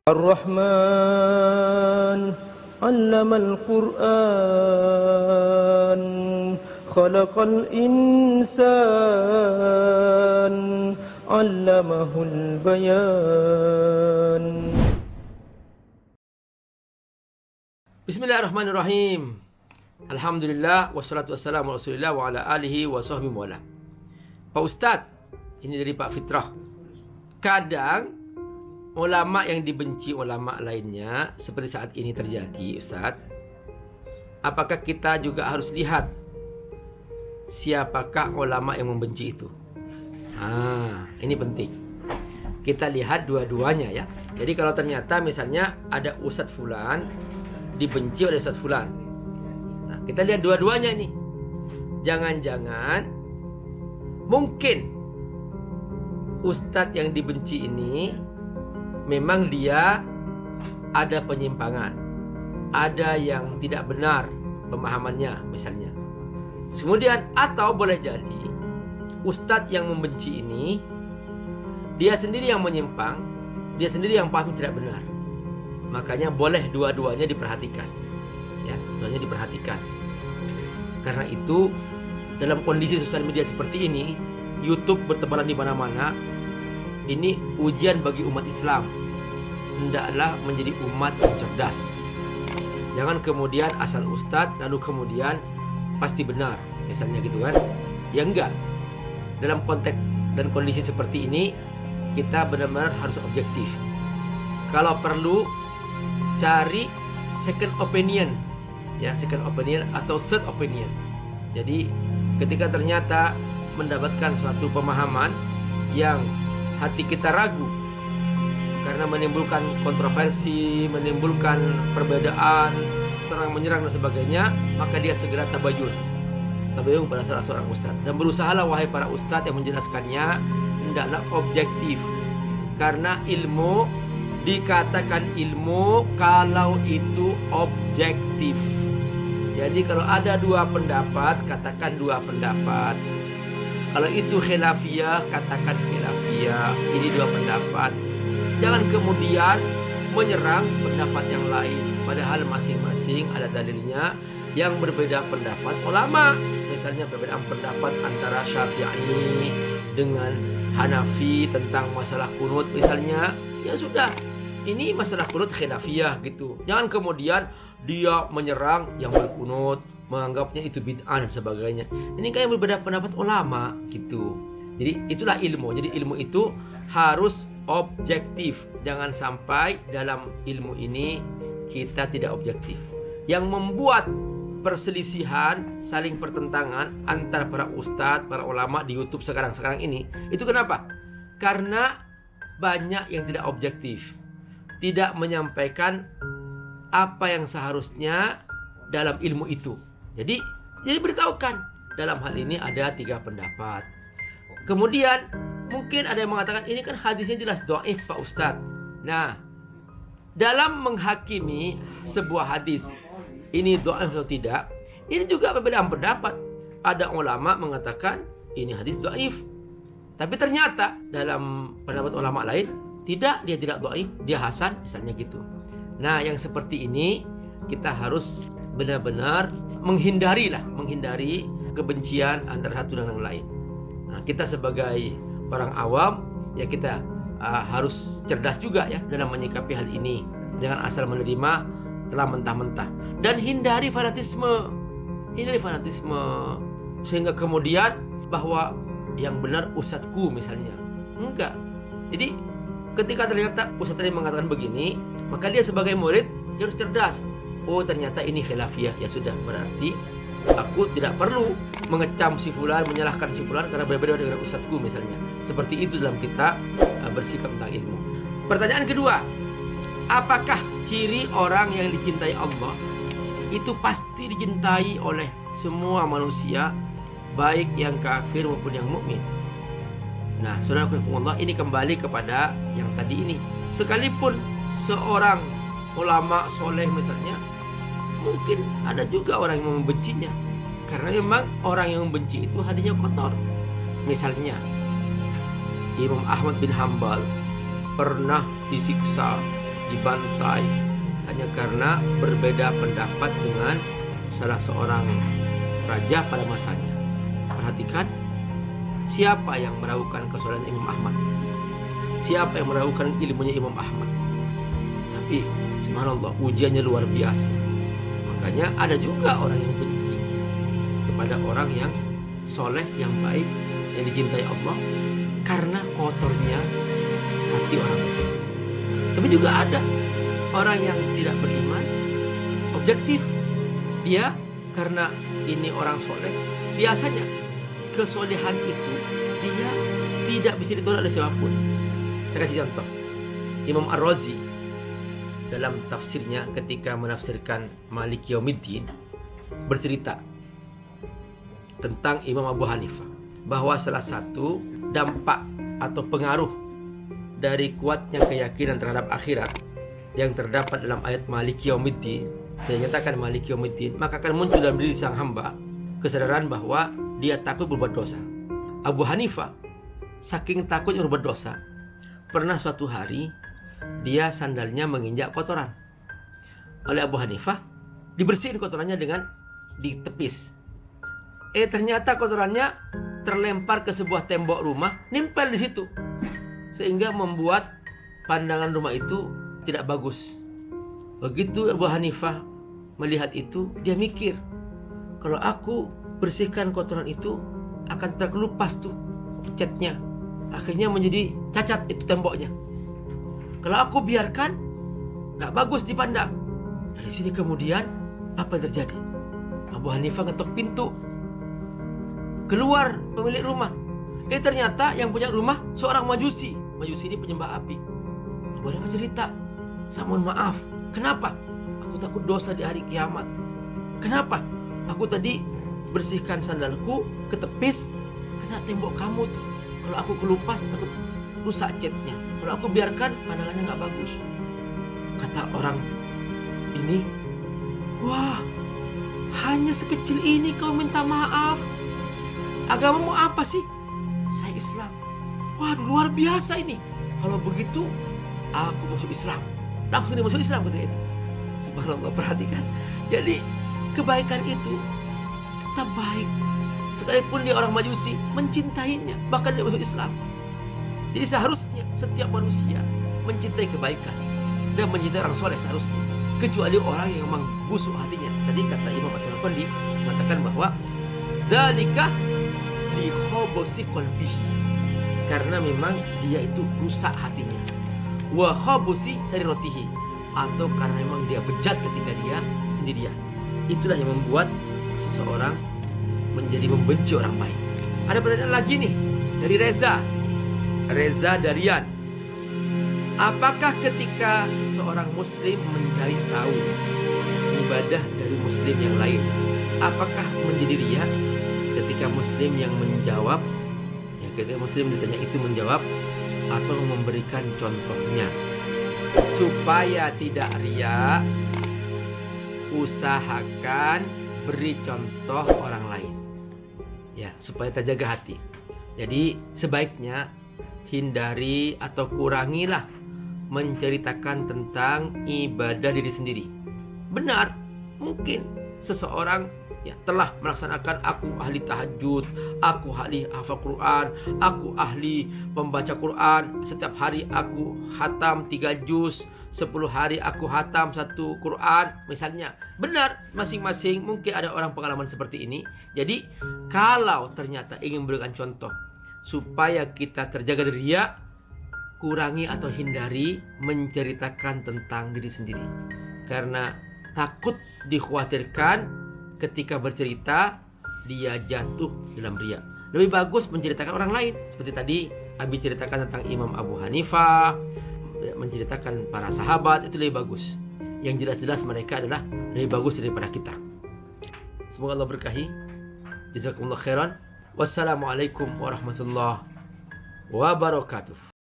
الرحمن علم القرآن خلق الإنسان علمه البيان. Bismillahirrahmanirrahim. Alhamdulillah wassalatu wassalamu ala Rasulillah wa ala alihi wa sahbihi wala. Pak Ustadz, ini dari Pak Fitrah. Kadang ulama yang dibenci ulama lainnya seperti saat ini terjadi, Ustadz. Apakah kita juga harus lihat siapakah ulama yang membenci itu? Ini penting. Kita lihat dua-duanya ya. Jadi kalau ternyata misalnya ada Ustadz Fulan dibenci oleh Ustadz Fulan, nah kita lihat dua-duanya ini. Jangan-jangan mungkin Ustadz yang dibenci ini memang dia ada penyimpangan, ada yang tidak benar pemahamannya misalnya. Kemudian atau boleh jadi Ustadz yang membenci ini dia sendiri yang menyimpang, dia sendiri yang paham tidak benar. Makanya boleh dua-duanya diperhatikan. Ya, dua-duanya diperhatikan. Karena itu dalam kondisi sosial media seperti ini, YouTube bertebaran di mana-mana. Ini ujian bagi umat Islam. Hendaklah menjadi umat yang cerdas. Jangan kemudian asal ustadz lalu kemudian pasti benar, misalnya gitu kan. Ya enggak. Dalam konteks dan kondisi seperti ini, kita benar-benar harus objektif. Kalau perlu cari second opinion, ya, second opinion atau third opinion. Jadi ketika ternyata mendapatkan suatu pemahaman yang hati kita ragu karena menimbulkan kontroversi, menimbulkan perbedaan, serang menyerang dan sebagainya, maka dia segera tabayun pada salah seorang ustadz. Dan berusahalah wahai para ustadz yang menjelaskannya, hendaklah objektif. Karena ilmu dikatakan ilmu kalau itu objektif. Jadi kalau ada dua pendapat, katakan dua pendapat. Kalau itu khilafiyah, katakan khilafiyah. Ini dua pendapat. Jangan kemudian menyerang pendapat yang lain, padahal masing-masing ada dalilnya. Yang berbeda pendapat ulama, misalnya perbedaan pendapat antara Syafi'i dengan Hanafi tentang masalah kunut misalnya, ya sudah, ini masalah kunut khilafiyah gitu. Jangan kemudian dia menyerang yang berkunut, menganggapnya itu bid'ah dan sebagainya. Ini kayak berbeda pendapat ulama gitu. Jadi itulah ilmu. Jadi ilmu itu harus objektif. Jangan sampai dalam ilmu ini kita tidak objektif. Yang membuat perselisihan, saling pertentangan antara para ustadz, para ulama di YouTube sekarang ini, itu kenapa? Karena banyak yang tidak objektif, tidak menyampaikan apa yang seharusnya dalam ilmu itu. Jadi beritahukan dalam hal ini ada 3 pendapat. Kemudian mungkin ada yang mengatakan ini kan hadisnya jelas dhaif Pak Ustadz. Nah, dalam menghakimi sebuah hadis ini dhaif atau tidak, ini juga perbedaan pendapat. Ada ulama mengatakan ini hadis dhaif, tapi ternyata dalam pendapat ulama lain tidak, dia tidak dhaif, dia hasan misalnya gitu. Nah, yang seperti ini kita harus benar-benar menghindari kebencian antara satu dengan yang lain. Nah, kita sebagai orang awam ya kita harus cerdas juga ya dalam menyikapi hal ini. Jangan asal menerima telah mentah-mentah, dan hindari fanatisme. Sehingga kemudian bahwa yang benar ustadzku misalnya. Enggak. Jadi ketika ternyata ustadz tadi mengatakan begini, maka dia sebagai murid dia harus cerdas. Oh, ternyata ini khilafiyah. Ya sudah, berarti aku tidak perlu mengecam si fulan, menyalahkan si fulan karena berbeda dengan ustadzku misalnya. Seperti itu dalam kita bersikap tentang ilmu. Pertanyaan kedua, apakah ciri orang yang dicintai Allah itu pasti dicintai oleh semua manusia, baik yang kafir maupun yang mukmin? Nah, saudara-saudara, ini kembali kepada yang tadi ini. Sekalipun seorang ulama soleh misalnya, mungkin ada juga orang yang membencinya, karena memang orang yang membenci itu hatinya kotor. Misalnya Imam Ahmad bin Hambal pernah disiksa dibantai hanya karena berbeda pendapat dengan salah seorang raja pada masanya. Perhatikan, siapa yang meragukan kesolehan Imam Ahmad? Siapa yang meragukan ilmunya Imam Ahmad? Tapi subhanallah, ujiannya luar biasa. Makanya ada juga orang yang benci kepada orang yang soleh, yang baik, yang dicintai Allah karena kotornya hati orang tersebut. Tapi juga ada orang yang tidak beriman, objektif. Dia karena ini orang soleh, biasanya kesolehan itu dia tidak bisa ditolak oleh siapapun. Saya kasih contoh. Imam Ar-Razi dalam tafsirnya ketika menafsirkan Maliki Yaumiddin bercerita tentang Imam Abu Hanifah, bahwa salah satu dampak atau pengaruh dari kuatnya keyakinan terhadap akhirat yang terdapat dalam ayat Maliki Yaumiddin, yang nyatakan Maliki Yaumiddin, maka akan muncul dalam diri sang hamba kesadaran bahwa dia takut berbuat dosa. Abu Hanifah saking takutnya berbuat dosa, pernah suatu hari dia sandalnya menginjak kotoran. Oleh Abu Hanifah dibersihin kotorannya dengan ditepis. Ternyata kotorannya terlempar ke sebuah tembok rumah, nempel di situ, sehingga membuat pandangan rumah itu tidak bagus. Begitu Abu Hanifah melihat itu, dia mikir, kalau aku bersihkan kotoran itu akan terkelupas tuh catnya, akhirnya menjadi cacat itu temboknya. Kalau aku biarkan, gak bagus dipandang. Dari sini kemudian apa yang terjadi? Abu Hanifah ngetok pintu. Keluar pemilik rumah. Ternyata yang punya rumah seorang majusi. Majusi ini penyembah api. Abu Hanifah cerita, saya mohon maaf, kenapa? Aku takut dosa di hari kiamat. Kenapa? Aku tadi bersihkan sandalku, ketepis, kena tembok kamu tuh. Kalau aku kelupas takut rusak catnya. Kalau aku biarkan pandangannya gak bagus. Kata orang ini, wah, hanya sekecil ini kau minta maaf. Agamamu apa sih? Saya Islam. Waduh, luar biasa ini. Kalau begitu, aku masuk Islam. Langsung dia masuk Islam ketika itu. Subhanallah, perhatikan. Jadi kebaikan itu tetap baik. Sekalipun dia orang Majusi, mencintainya, bahkan dia masuk Islam. Jadi seharusnya setiap manusia mencintai kebaikan dan mencintai orang soleh seharusnya. Kecuali orang yang memang busuk hatinya. Tadi kata Imam As-Syafi'i mengatakan bahwa dzalika li khobosi qalbihi, karena memang dia itu rusak hatinya. Wa khobosi sariratihi, atau karena memang dia bejat ketika dia sendirian. Itulah yang membuat seseorang menjadi membenci orang baik. Ada pertanyaan lagi nih dari Reza Darian. Apakah ketika seorang muslim mencari tahu ibadah dari muslim yang lain, apakah menjadi riya? Ketika muslim yang menjawab, ya ketika muslim ditanya itu menjawab atau memberikan contohnya. Supaya tidak riya, usahakan beri contoh orang lain, ya, supaya terjaga hati. Jadi sebaiknya hindari atau kurangilah menceritakan tentang ibadah diri sendiri. Benar, mungkin seseorang telah melaksanakan, aku ahli tahajud, aku ahli hafal Quran, aku ahli membaca Quran, setiap hari aku khatam 3 juz, 10 hari aku khatam 1 Quran misalnya. Benar, masing-masing mungkin ada orang pengalaman seperti ini. Jadi kalau ternyata ingin memberikan contoh supaya kita terjaga dari riya, kurangi atau hindari menceritakan tentang diri sendiri, karena takut dikhawatirkan ketika bercerita dia jatuh dalam riya. Lebih bagus menceritakan orang lain, seperti tadi Abi ceritakan tentang Imam Abu Hanifah, menceritakan para sahabat, itu lebih bagus. Yang jelas-jelas mereka adalah lebih bagus daripada kita. Semoga Allah berkahi. Jazakumullah khairan. Wassalamualaikum warahmatullahi wabarakatuh.